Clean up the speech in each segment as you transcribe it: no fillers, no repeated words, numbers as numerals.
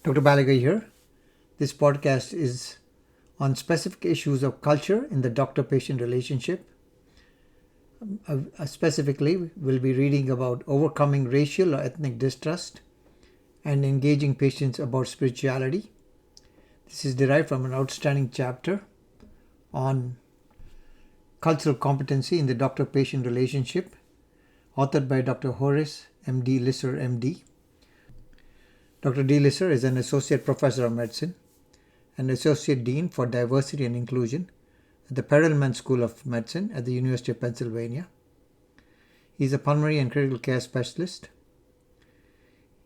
Dr. Baliga here. This podcast is on specific issues of culture in the doctor-patient relationship. Specifically, we'll be reading about overcoming racial or ethnic distrust and engaging patients about spirituality. This is derived from an outstanding chapter on cultural competency in the doctor-patient relationship, authored by Dr. Horace M DeLisser, MD. Dr. DeLisser is an associate professor of medicine and associate dean for diversity and inclusion at the Perelman School of Medicine at the University of Pennsylvania. He is a pulmonary and critical care specialist.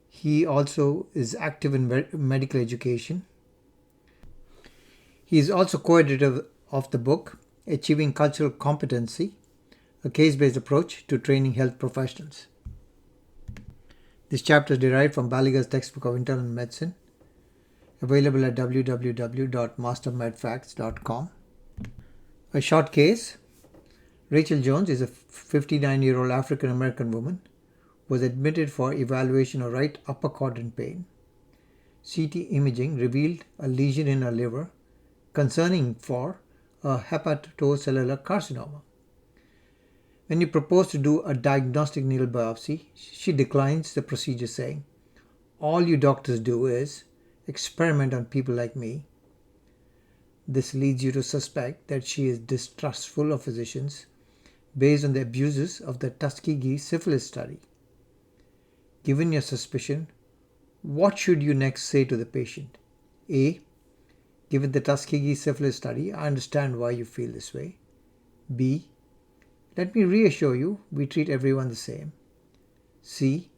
He also is active in medical education. He is also co-editor of the book Achieving Cultural Competency, a case-based approach to training health professionals. This chapter is derived from Baliga's textbook of internal medicine, available at www.mastermedfacts.com. A short case. Rachel Jones is a 59-year-old African-American woman who was admitted for evaluation of right upper quadrant pain. CT imaging revealed a lesion in her liver concerning for a hepatocellular carcinoma. When you propose to do a diagnostic needle biopsy, she declines the procedure, saying, "All you doctors do is experiment on people like me." This leads you to suspect that she is distrustful of physicians based on the abuses of the Tuskegee syphilis study. Given your suspicion, what should you next say to the patient? A. Given the Tuskegee syphilis study, I understand why you feel this way. B. Let me reassure you, we treat everyone the same. C.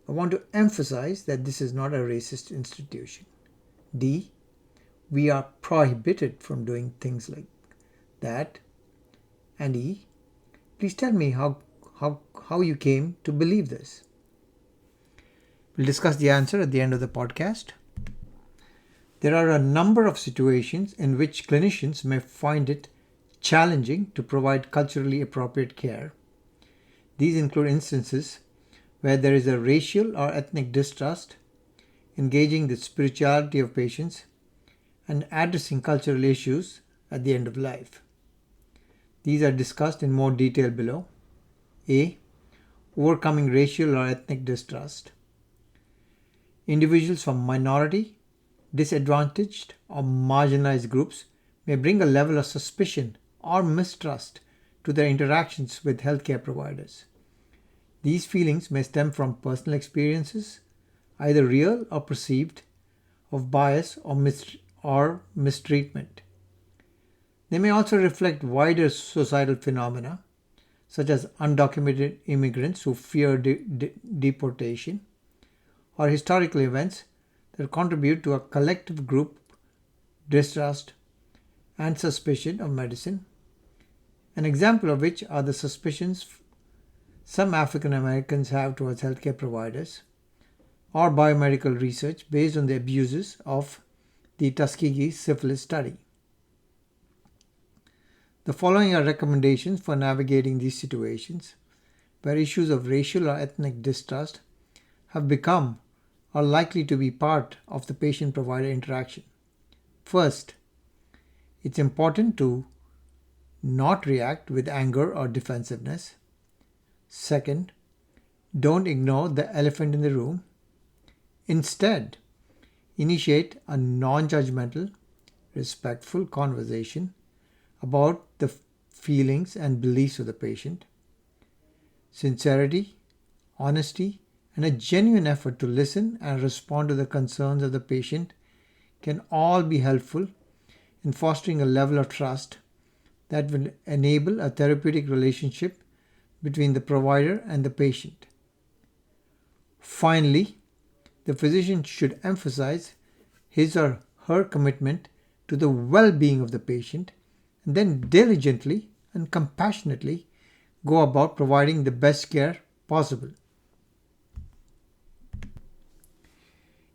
I want to emphasize that this is not a racist institution. D. We are prohibited from doing things like that. And E. Please tell me how you came to believe this. We'll discuss the answer at the end of the podcast. There are a number of situations in which clinicians may find it challenging to provide culturally appropriate care. These include instances where there is a racial or ethnic distrust, engaging the spirituality of patients, and addressing cultural issues at the end of life. These are discussed in more detail below. A. Overcoming racial or ethnic distrust. Individuals from minority, disadvantaged, or marginalized groups may bring a level of suspicion or mistrust to their interactions with healthcare providers. These feelings may stem from personal experiences, either real or perceived, of bias or mistreatment. They may also reflect wider societal phenomena, such as undocumented immigrants who fear deportation, or historical events that contribute to a collective group distrust and suspicion of medicine, an example of which are the suspicions some African Americans have towards healthcare providers or biomedical research based on the abuses of the Tuskegee syphilis study. The following are recommendations for navigating these situations where issues of racial or ethnic distrust have become or likely to be part of the patient-provider interaction. First, it's important to not react with anger or defensiveness. Second, don't ignore the elephant in the room. Instead, initiate a non-judgmental, respectful conversation about the feelings and beliefs of the patient. Sincerity, honesty, and a genuine effort to listen and respond to the concerns of the patient can all be helpful in fostering a level of trust that will enable a therapeutic relationship between the provider and the patient. Finally, the physician should emphasize his or her commitment to the well-being of the patient and then diligently and compassionately go about providing the best care possible.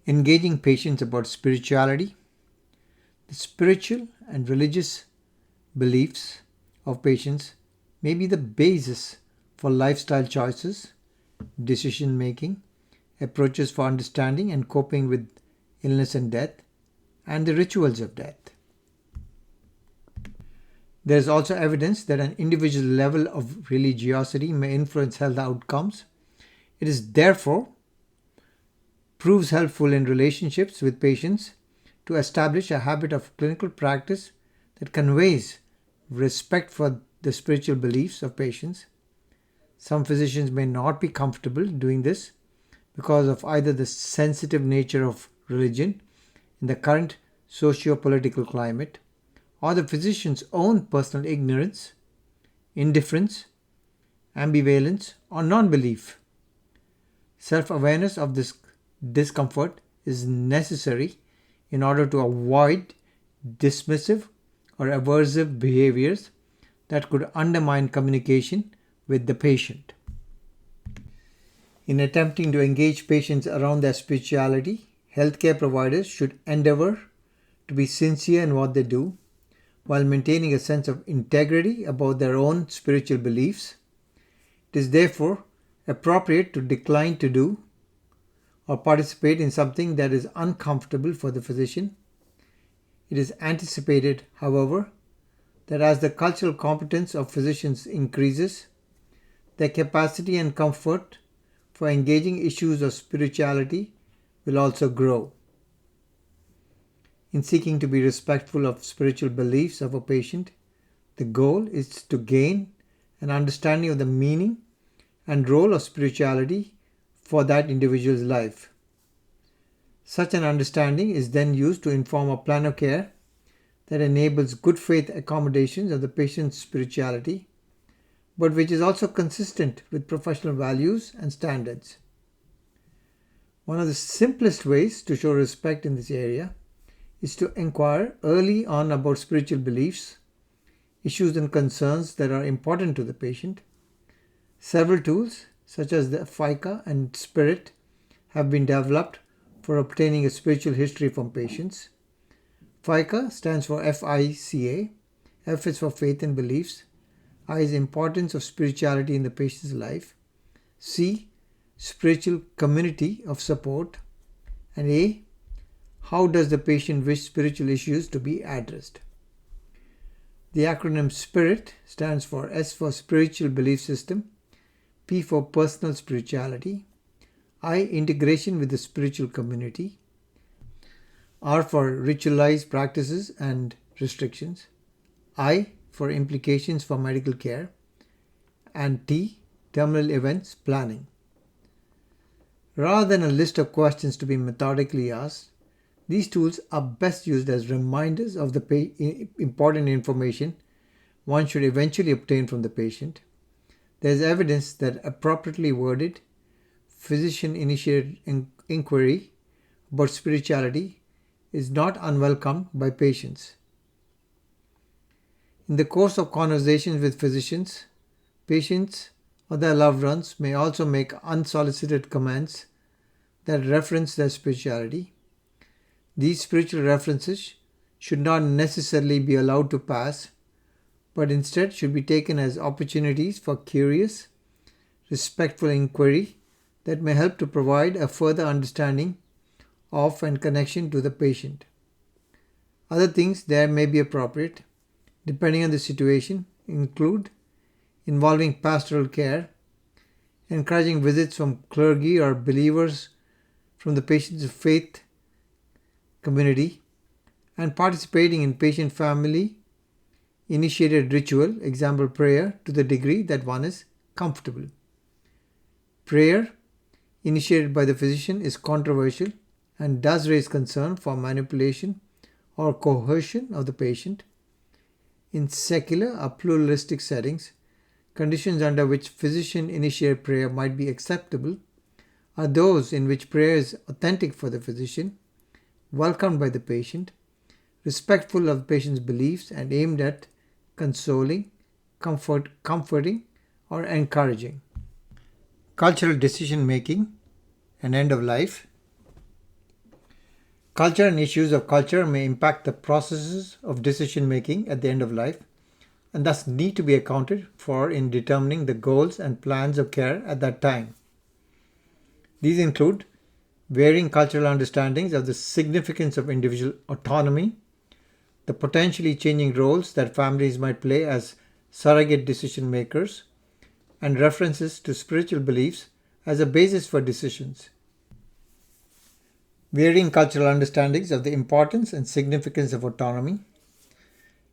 Engaging patients about spirituality. The spiritual and religious beliefs of patients may be the basis for lifestyle choices, decision making, approaches for understanding and coping with illness and death, and the rituals of death. There is also evidence that an individual level of religiosity may influence health outcomes. It is therefore proves helpful in relationships with patients to establish a habit of clinical practice that conveys respect for the spiritual beliefs of patients. Some physicians may not be comfortable doing this because of either the sensitive nature of religion in the current socio-political climate or the physician's own personal ignorance, indifference, ambivalence, or non-belief. Self-awareness of this discomfort is necessary in order to avoid dismissive or aversive behaviors that could undermine communication with the patient. In attempting to engage patients around their spirituality, healthcare providers should endeavor to be sincere in what they do while maintaining a sense of integrity about their own spiritual beliefs. It is therefore appropriate to decline to do or participate in something that is uncomfortable for the physician. It is anticipated, however, that as the cultural competence of physicians increases, their capacity and comfort for engaging issues of spirituality will also grow. In seeking to be respectful of spiritual beliefs of a patient, the goal is to gain an understanding of the meaning and role of spirituality for that individual's life. Such an understanding is then used to inform a plan of care that enables good faith accommodations of the patient's spirituality, but which is also consistent with professional values and standards. One of the simplest ways to show respect in this area is to inquire early on about spiritual beliefs, issues and concerns that are important to the patient. Several tools, such as the FICA and SPIRIT, have been developed for obtaining a spiritual history from patients. FICA stands for FICA. F is for faith and beliefs. I is importance of spirituality in the patient's life. C, spiritual community of support. And A, how does the patient wish spiritual issues to be addressed? The acronym SPIRIT stands for S for spiritual belief system, P for personal spirituality, I, integration with the spiritual community, R for ritualized practices and restrictions, I for implications for medical care, and T, terminal events planning. Rather than a list of questions to be methodically asked, these tools are best used as reminders of the important information one should eventually obtain from the patient. There is evidence that appropriately worded, physician-initiated inquiry about spirituality is not unwelcomed by patients. In the course of conversations with physicians, patients or their loved ones may also make unsolicited comments that reference their spirituality. These spiritual references should not necessarily be allowed to pass, but instead should be taken as opportunities for curious, respectful inquiry that may help to provide a further understanding of and connection to the patient. Other things there may be appropriate, depending on the situation, include involving pastoral care, encouraging visits from clergy or believers from the patient's faith community, and participating in patient family initiated ritual, example prayer, to the degree that one is comfortable. Prayer initiated by the physician is controversial and does raise concern for manipulation or coercion of the patient. In secular or pluralistic settings, conditions under which physician-initiated prayer might be acceptable are those in which prayer is authentic for the physician, welcomed by the patient, respectful of the patient's beliefs, and aimed at consoling, comforting, or encouraging. Cultural decision-making and end of life. Culture and issues of culture may impact the processes of decision-making at the end of life and thus need to be accounted for in determining the goals and plans of care at that time. These include varying cultural understandings of the significance of individual autonomy, the potentially changing roles that families might play as surrogate decision makers, and references to spiritual beliefs as a basis for decisions. Varying cultural understandings of the importance and significance of autonomy.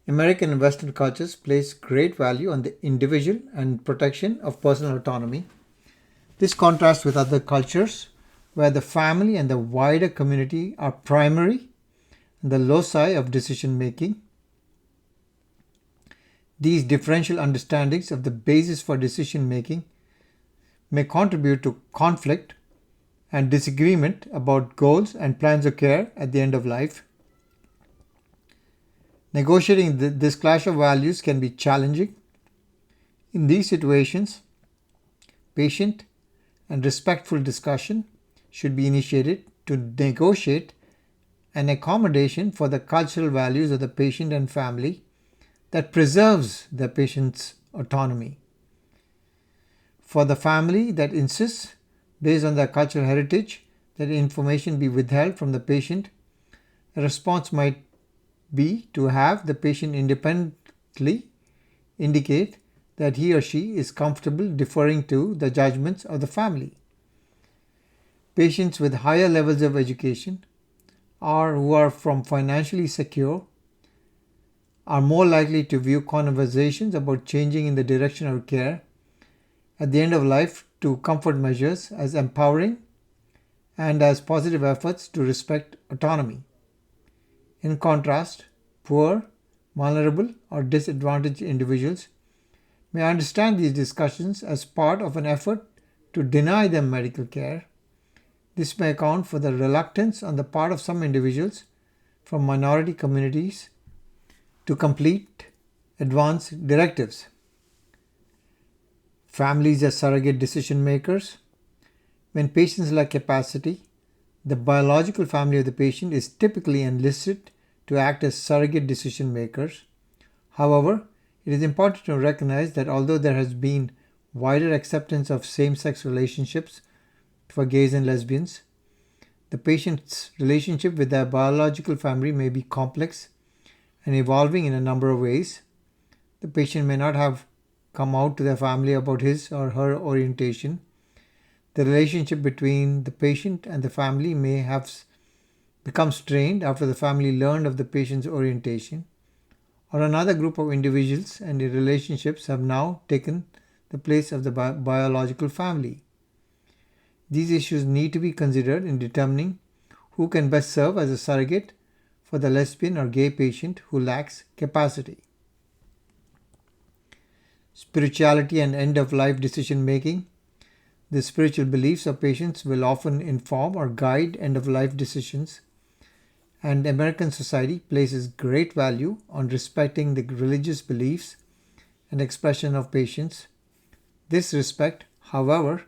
American and Western cultures place great value on the individual and protection of personal autonomy. This contrasts with other cultures where the family and the wider community are primary and the loci of decision making. These differential understandings of the basis for decision making may contribute to conflict and disagreement about goals and plans of care at the end of life. Negotiating this clash of values can be challenging. In these situations, patient and respectful discussion should be initiated to negotiate an accommodation for the cultural values of the patient and family that preserves the patient's autonomy. For the family that insists, based on their cultural heritage, that information be withheld from the patient, a response might be to have the patient independently indicate that he or she is comfortable deferring to the judgments of the family. Patients with higher levels of education or who are from financially secure are more likely to view conversations about changing in the direction of care at the end of life to comfort measures as empowering and as positive efforts to respect autonomy. In contrast, poor, vulnerable, or disadvantaged individuals may understand these discussions as part of an effort to deny them medical care. This may account for the reluctance on the part of some individuals from minority communities to complete advance directives. Families as surrogate decision makers. When patients lack capacity, the biological family of the patient is typically enlisted to act as surrogate decision makers. However, it is important to recognize that although there has been wider acceptance of same-sex relationships for gays and lesbians, the patient's relationship with their biological family may be complex and evolving in a number of ways. The patient may not have come out to their family about his or her orientation. The relationship between the patient and the family may have become strained after the family learned of the patient's orientation, or another group of individuals and their relationships have now taken the place of the biological family. These issues need to be considered in determining who can best serve as a surrogate for the lesbian or gay patient who lacks capacity. Spirituality and end-of-life decision-making. The spiritual beliefs of patients will often inform or guide end-of-life decisions, and American society places great value on respecting the religious beliefs and expression of patients. This respect, however,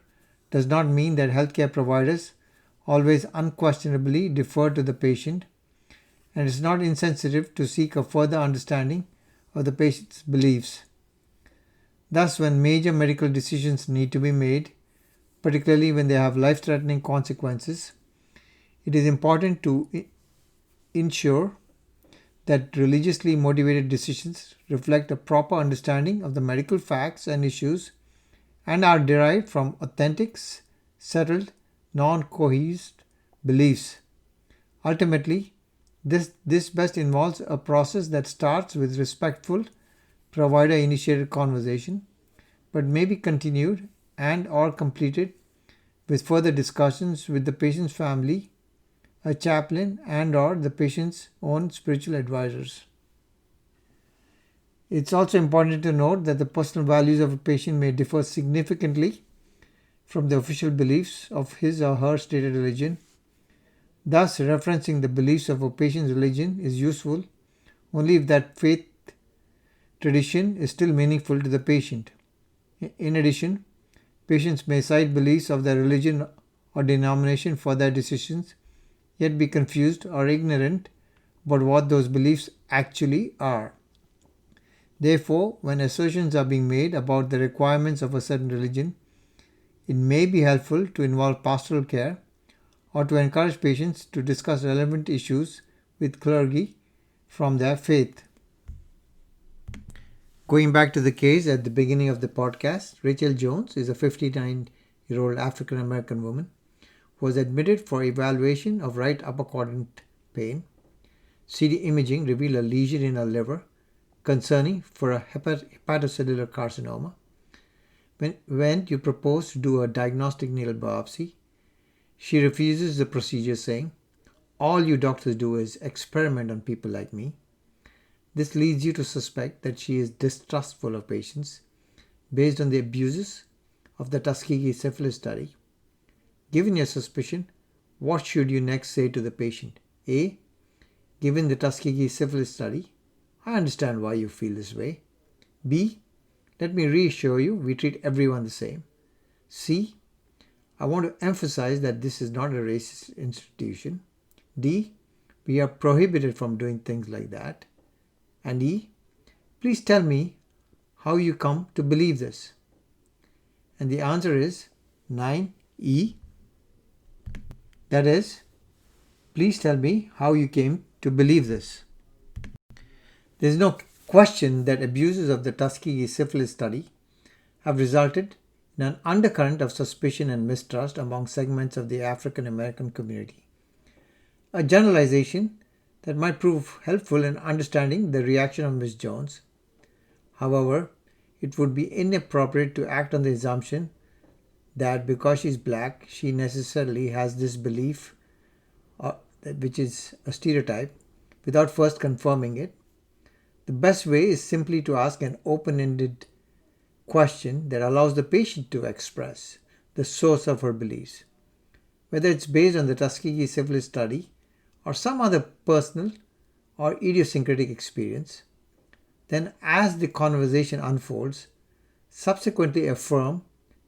does not mean that healthcare providers always unquestionably defer to the patient, and is not insensitive to seek a further understanding of the patient's beliefs. Thus, when major medical decisions need to be made, particularly when they have life-threatening consequences, it is important to ensure that religiously motivated decisions reflect a proper understanding of the medical facts and issues and are derived from authentic, settled, non-coerced beliefs. Ultimately, this best involves a process that starts with respectful, provider-initiated conversation, but may be continued and or completed with further discussions with the patient's family, a chaplain, and or the patient's own spiritual advisors. It's also important to note that the personal values of a patient may differ significantly from the official beliefs of his or her stated religion. Thus, referencing the beliefs of a patient's religion is useful only if that faith tradition is still meaningful to the patient. In addition, patients may cite beliefs of their religion or denomination for their decisions, yet be confused or ignorant about what those beliefs actually are. Therefore, when assertions are being made about the requirements of a certain religion, it may be helpful to involve pastoral care or to encourage patients to discuss relevant issues with clergy from their faith. Going back to the case at the beginning of the podcast, Rachel Jones is a 59-year-old African American woman who was admitted for evaluation of right upper quadrant pain. CT imaging revealed a lesion in her liver concerning for a hepatocellular carcinoma. When you propose to do a diagnostic needle biopsy, she refuses the procedure, saying, "All you doctors do is experiment on people like me." This leads you to suspect that she is distrustful of patients based on the abuses of the Tuskegee syphilis study. Given your suspicion, what should you next say to the patient? A. Given the Tuskegee syphilis study, I understand why you feel this way. B. Let me reassure you, we treat everyone the same. C. I want to emphasize that this is not a racist institution. D. We are prohibited from doing things like that. And E. Please tell me how you come to believe this. And the answer is 9E. That is, please tell me how you came to believe this. There is no question that abuses of the Tuskegee syphilis study have resulted in an undercurrent of suspicion and mistrust among segments of the African American community. A generalization that might prove helpful in understanding the reaction of Ms. Jones. However, it would be inappropriate to act on the assumption that because she's black, she necessarily has this belief, which is a stereotype, without first confirming it. The best way is simply to ask an open-ended question that allows the patient to express the source of her beliefs, whether it's based on the Tuskegee syphilis study or some other personal or idiosyncratic experience. Then, as the conversation unfolds, subsequently affirm,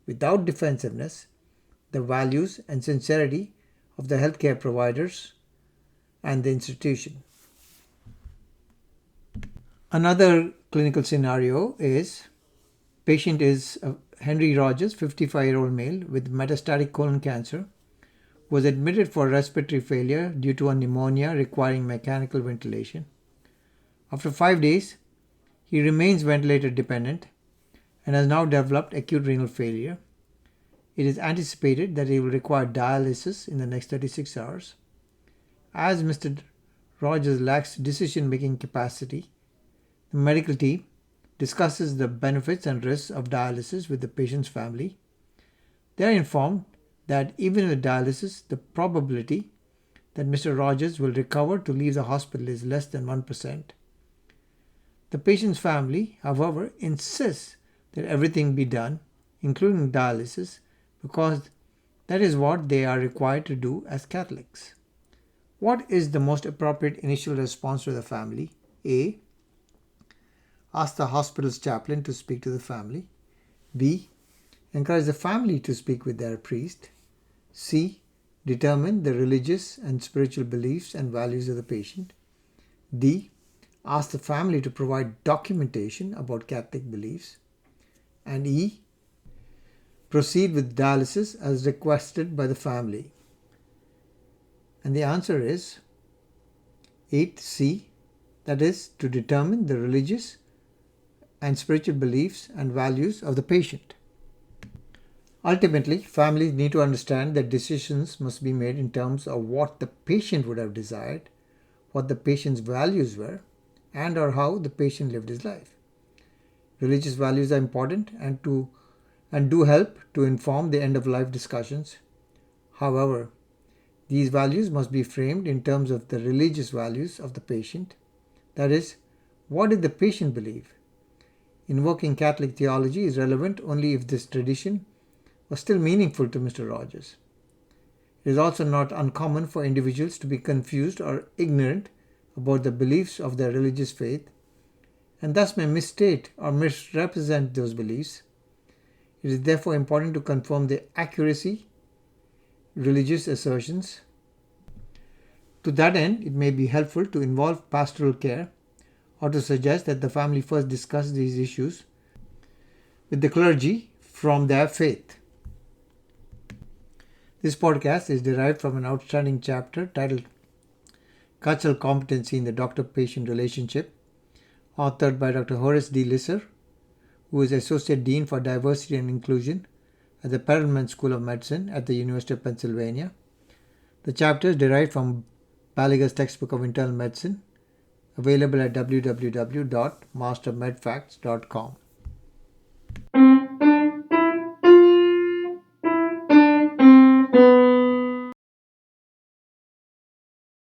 without defensiveness, the values and sincerity of the healthcare providers and the institution. Another clinical scenario is patient is Henry Rogers, 55-year-old male with metastatic colon cancer, was admitted for respiratory failure due to a pneumonia requiring mechanical ventilation. After 5 days, he remains ventilator dependent and has now developed acute renal failure. It is anticipated that he will require dialysis in the next 36 hours. As Mr. Rogers lacks decision-making capacity, the medical team discusses the benefits and risks of dialysis with the patient's family. They are informed that even with dialysis, the probability that Mr. Rogers will recover to leave the hospital is less than 1%. The patient's family, however, insists that everything be done, including dialysis, because that is what they are required to do as Catholics. What is the most appropriate initial response to the family? A. Ask the hospital's chaplain to speak to the family. B. Encourage the family to speak with their priest. C. Determine the religious and spiritual beliefs and values of the patient. D. Ask the family to provide documentation about Catholic beliefs. And E. Proceed with dialysis as requested by the family. And the answer is 8C, that is, to determine the religious and spiritual beliefs and values of the patient. Ultimately, families need to understand that decisions must be made in terms of what the patient would have desired, what the patient's values were, and or how the patient lived his life. Religious values are important and do help to inform the end-of-life discussions. However, these values must be framed in terms of the religious values of the patient. That is, what did the patient believe? Invoking Catholic theology is relevant only if this tradition was still meaningful to Mr. Rogers. It is also not uncommon for individuals to be confused or ignorant about the beliefs of their religious faith and thus may misstate or misrepresent those beliefs. It is therefore important to confirm the accuracy of religious assertions. To that end, it may be helpful to involve pastoral care or to suggest that the family first discuss these issues with the clergy from their faith. This podcast is derived from an outstanding chapter titled Cultural Competency in the Doctor-Patient Relationship, authored by Dr. Horace M DeLisser, who is Associate Dean for Diversity and Inclusion at the Perelman School of Medicine at the University of Pennsylvania. The chapter is derived from Baliga's Textbook of Internal Medicine, available at www.mastermedfacts.com.